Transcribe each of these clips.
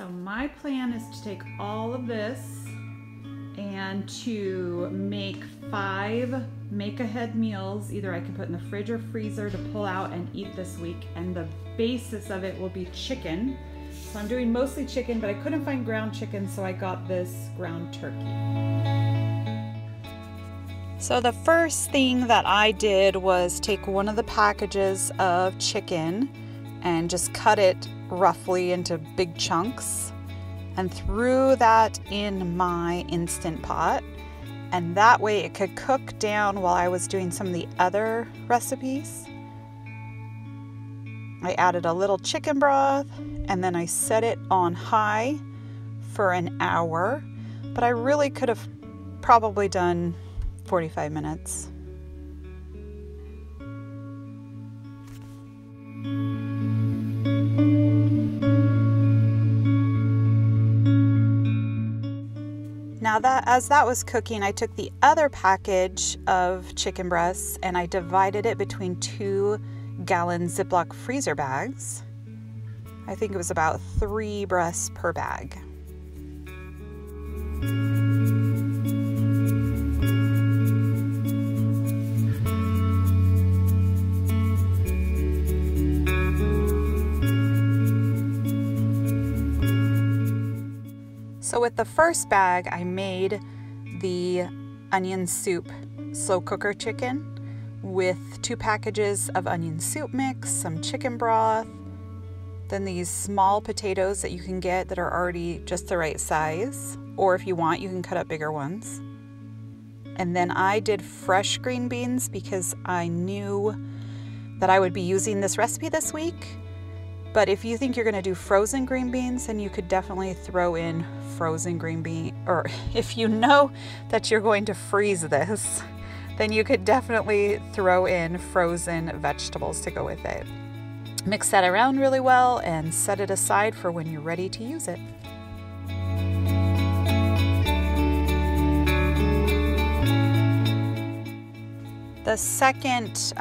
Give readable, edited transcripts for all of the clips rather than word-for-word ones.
So my plan is to take all of this and to make 5 make-ahead meals. Either I can put in the fridge or freezer to pull out and eat this week, and the basis of it will be chicken. So I'm doing mostly chicken, but I couldn't find ground chicken, so I got this ground turkey. So the first thing that I did was take one of the packages of chicken and just cut it roughly into big chunks and threw that in my Instant Pot, and that way it could cook down while I was doing some of the other recipes. I added a little chicken broth and then I set it on high for an hour, but I really could have probably done 45 minutes. Now as that was cooking, I took the other package of chicken breasts and I divided it between 2-gallon Ziploc freezer bags. I think it was about 3 breasts per bag. So with the first bag, I made the onion soup slow cooker chicken with 2 packages of onion soup mix, some chicken broth, then these small potatoes that you can get that are already just the right size, or if you want, you can cut up bigger ones. And then I did fresh green beans because I knew that I would be using this recipe this week. But if you think you're going to do frozen green beans, then you could definitely throw in frozen green bean, or if you know that you're going to freeze this, then you could definitely throw in frozen vegetables to go with it. Mix that around really well and set it aside for when you're ready to use it. The second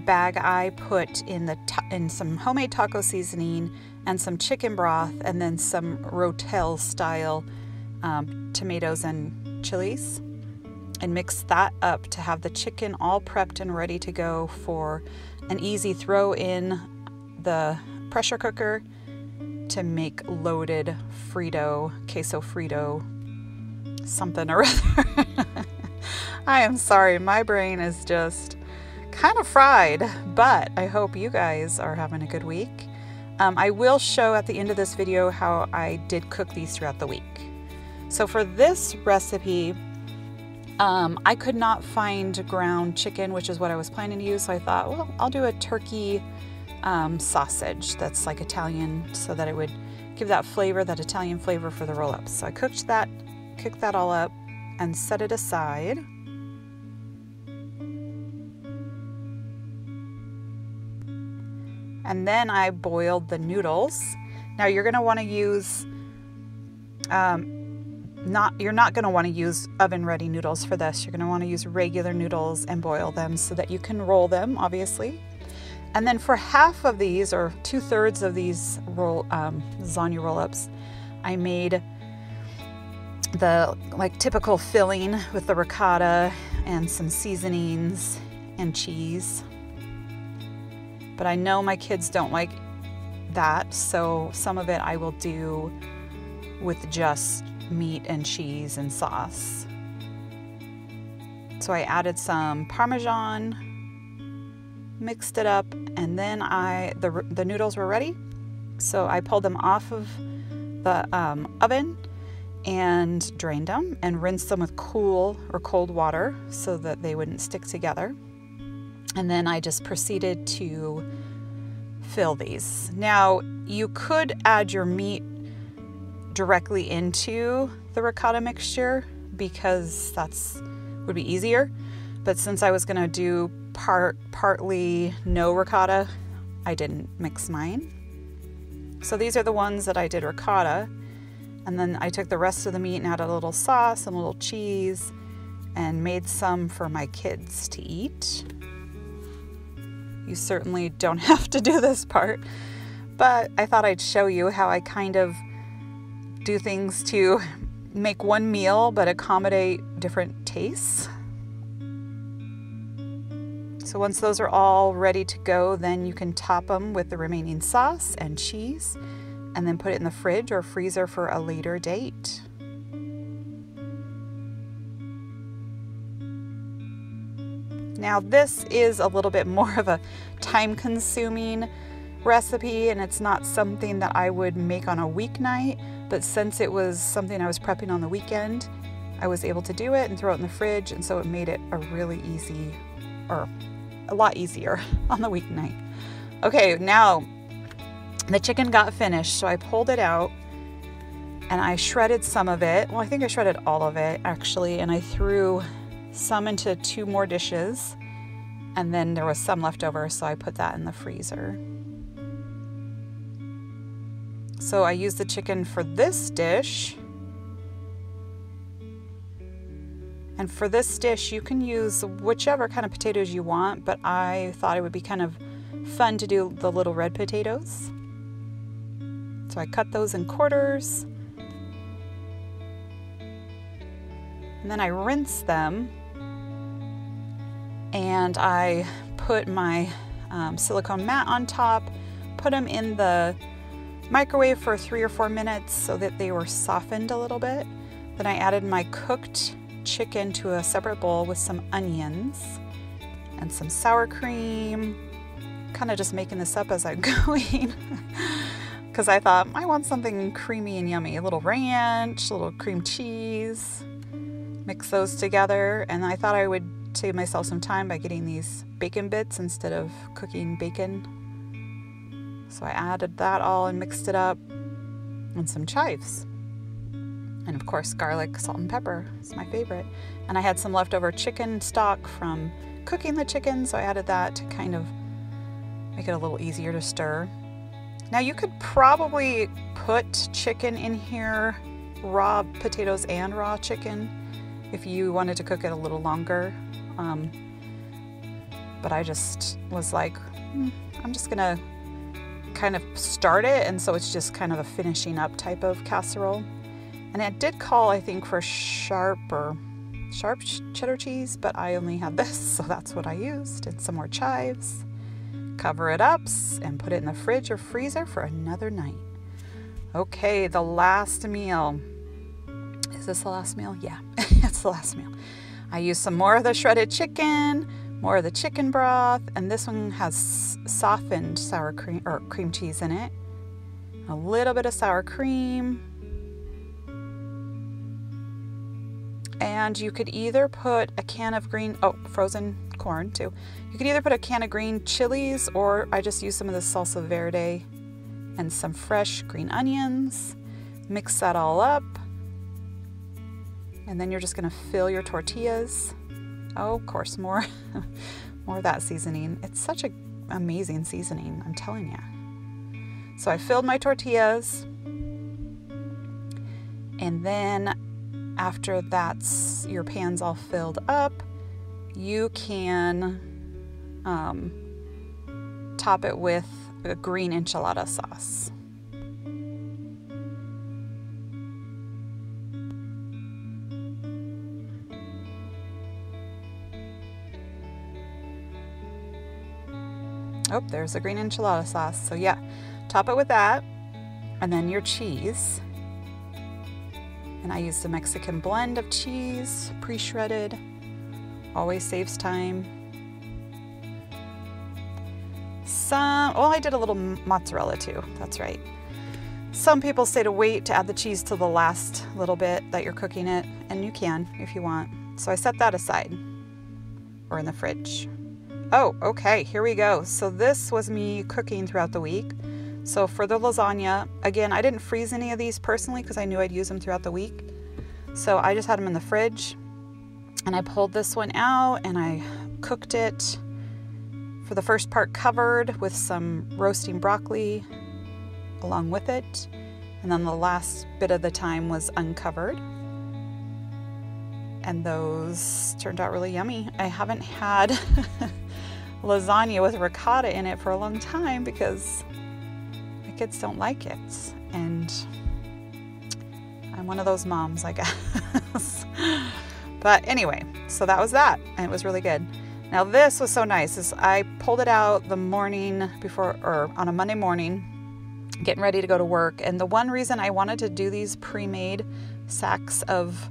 bag I put in some homemade taco seasoning and some chicken broth, and then some Rotel style tomatoes and chilies, and mix that up to have the chicken all prepped and ready to go for an easy throw in the pressure cooker to make loaded queso Frito, something or other. I am sorry, my brain is just kind of fried, but I hope you guys are having a good week. I will show at the end of this video how I did cook these throughout the week. So for this recipe, I could not find ground chicken, which is what I was planning to use, so I thought, well, I'll do a turkey sausage that's like Italian, so that it would give that flavor, that Italian flavor for the roll-ups. So I cooked that all up and set it aside. And then I boiled the noodles. Now you're gonna wanna use, you're not gonna wanna use oven-ready noodles for this. You're gonna wanna use regular noodles and boil them so that you can roll them, obviously. And then for half of these, or 2/3 of these lasagna roll-ups, I made the typical filling with the ricotta and some seasonings and cheese. But I know my kids don't like that, so some of it I will do with just meat and cheese and sauce. So I added some Parmesan, mixed it up, and then the noodles were ready. So I pulled them off of the oven and drained them and rinsed them with cool or cold water so that they wouldn't stick together. And then I just proceeded to fill these. Now, you could add your meat directly into the ricotta mixture because would be easier. But since I was gonna do partly no ricotta, I didn't mix mine. So these are the ones that I did ricotta. And then I took the rest of the meat and added a little sauce and a little cheese and made some for my kids to eat. You certainly don't have to do this part, but I thought I'd show you how I kind of do things to make one meal but accommodate different tastes. So once those are all ready to go, then you can top them with the remaining sauce and cheese and then put it in the fridge or freezer for a later date. Now this is a little bit more of a time-consuming recipe, and it's not something that I would make on a weeknight, but since it was something I was prepping on the weekend, I was able to do it and throw it in the fridge, and so it made it a really easy, or a lot easier on the weeknight. Okay, now the chicken got finished, so I pulled it out and I shredded some of it. Well, I think I shredded all of it actually, and I threw some into 2 more dishes, and then there was some left over, so I put that in the freezer. So I used the chicken for this dish. And for this dish, you can use whichever kind of potatoes you want, but I thought it would be kind of fun to do the little red potatoes. So I cut those in quarters. And then I rinsed them. And I put my silicone mat on top, put them in the microwave for 3 or 4 minutes so that they were softened a little bit. Then I added my cooked chicken to a separate bowl with some onions and some sour cream. Kind of just making this up as I'm going because I thought I want something creamy and yummy. A little ranch, a little cream cheese, mix those together, and I thought I would save myself some time by getting these bacon bits instead of cooking bacon. So I added that all and mixed it up, and some chives. And of course, garlic, salt, and pepper is my favorite. And I had some leftover chicken stock from cooking the chicken, so I added that to kind of make it a little easier to stir. Now you could probably put chicken in here, raw potatoes and raw chicken, if you wanted to cook it a little longer. But I just was like, I'm just gonna kind of start it, and so it's just kind of a finishing up type of casserole. And it did call, I think, for sharp cheddar cheese, but I only had this, so that's what I used. And some more chives. Cover it up and put it in the fridge or freezer for another night. Okay, the last meal. Is this the last meal? Yeah, it's the last meal. I used some more of the shredded chicken, more of the chicken broth, and this one has softened sour cream or cream cheese in it. A little bit of sour cream. And you could either put a can of frozen corn too. You could either put a can of green chilies, or I just used some of the salsa verde and some fresh green onions. Mix that all up. And then you're just gonna fill your tortillas. Oh, of course, more of that seasoning. It's such an amazing seasoning, I'm telling you. So I filled my tortillas, and then after your pan's all filled up, you can top it with a green enchilada sauce. Oh, there's the green enchilada sauce. So yeah, top it with that, and then your cheese. And I used a Mexican blend of cheese, pre-shredded. Always saves time. I did a little mozzarella too, that's right. Some people say to wait to add the cheese to the last little bit that you're cooking it, and you can if you want. So I set that aside, or in the fridge. Oh, okay, here we go. So this was me cooking throughout the week. So for the lasagna, again, I didn't freeze any of these personally because I knew I'd use them throughout the week. So I just had them in the fridge, and I pulled this one out and I cooked it for the first part covered with some roasting broccoli along with it. And then the last bit of the time was uncovered. And those turned out really yummy. I haven't had lasagna with ricotta in it for a long time because kids don't like it, and I'm one of those moms, I guess. But anyway, so that was that, and it was really good. Now this was so nice, is I pulled it out the morning before, or on a Monday morning, getting ready to go to work. And the one reason I wanted to do these pre-made sacks of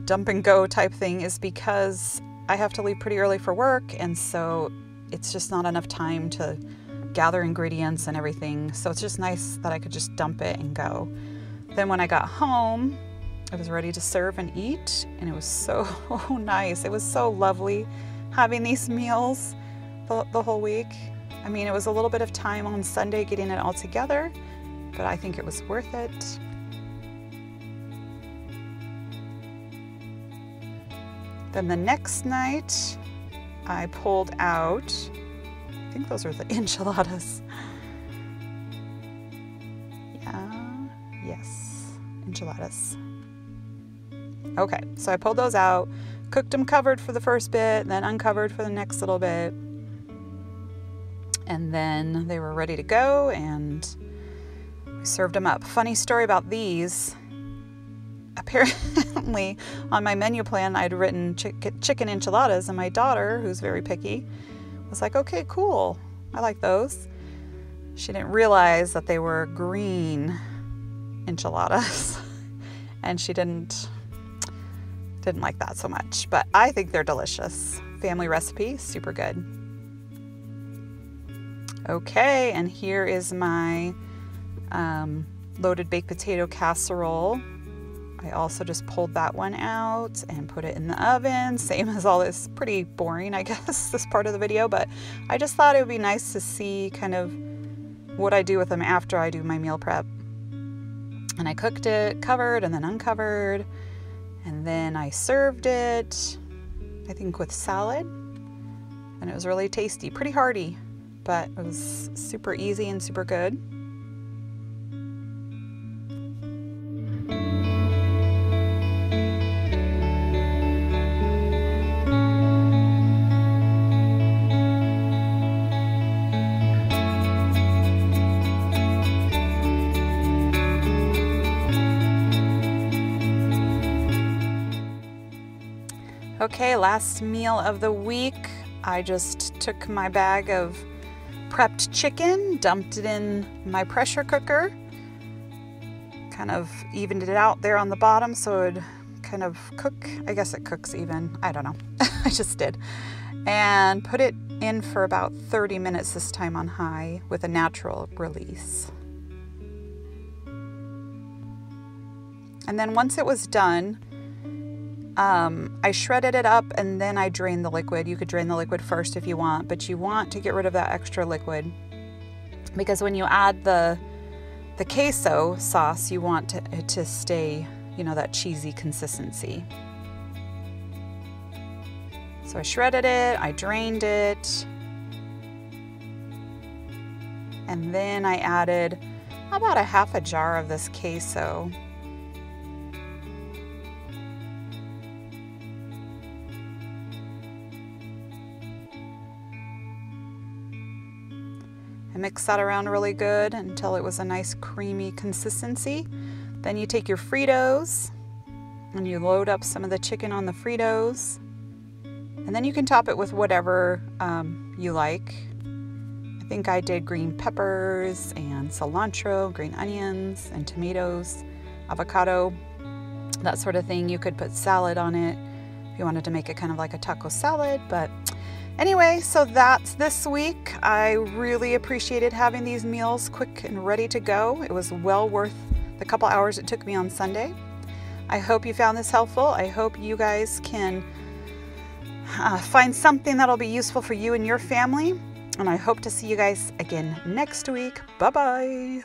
dump and go type thing is because I have to leave pretty early for work, and so it's just not enough time to gather ingredients and everything. So it's just nice that I could just dump it and go. Then when I got home, I was ready to serve and eat, and it was so nice. It was so lovely having these meals the whole week. I mean, it was a little bit of time on Sunday getting it all together, but I think it was worth it. Then the next night, I pulled out, I think those are the enchiladas. Yeah, yes, enchiladas. Okay, so I pulled those out, cooked them covered for the first bit, then uncovered for the next little bit. And then they were ready to go, and we served them up. Funny story about these. Apparently on my menu plan I'd written chicken enchiladas, and my daughter, who's very picky, was like, okay, cool, I like those. She didn't realize that they were green enchiladas and she didn't like that so much, but I think they're delicious. Family recipe, super good. Okay, and here is my loaded baked potato casserole. I also just pulled that one out and put it in the oven, same as all this. Pretty boring, I guess, this part of the video, but I just thought it would be nice to see kind of what I do with them after I do my meal prep. And I cooked it covered and then uncovered, and then I served it, I think with salad, and it was really tasty, pretty hearty, but it was super easy and super good. Okay, last meal of the week. I just took my bag of prepped chicken, dumped it in my pressure cooker, kind of evened it out there on the bottom so it would kind of cook. I guess it cooks even. I don't know. I just did. And put it in for about 30 minutes this time on high with a natural release. And then once it was done, I shredded it up and then I drained the liquid. You could drain the liquid first if you want, but you want to get rid of that extra liquid because when you add the queso sauce, you want it to stay, you know, that cheesy consistency. So I shredded it, I drained it, and then I added about a half a jar of this queso. Mix that around really good until it was a nice creamy consistency. Then you take your Fritos and you load up some of the chicken on the Fritos, and then you can top it with whatever you like. I think I did green peppers and cilantro, green onions and tomatoes, avocado, that sort of thing. You could put salad on it if you wanted to make it kind of like a taco salad, but anyway, so that's this week. I really appreciated having these meals quick and ready to go. It was well worth the couple hours it took me on Sunday. I hope you found this helpful. I hope you guys can find something that'll be useful for you and your family. And I hope to see you guys again next week. Bye-bye.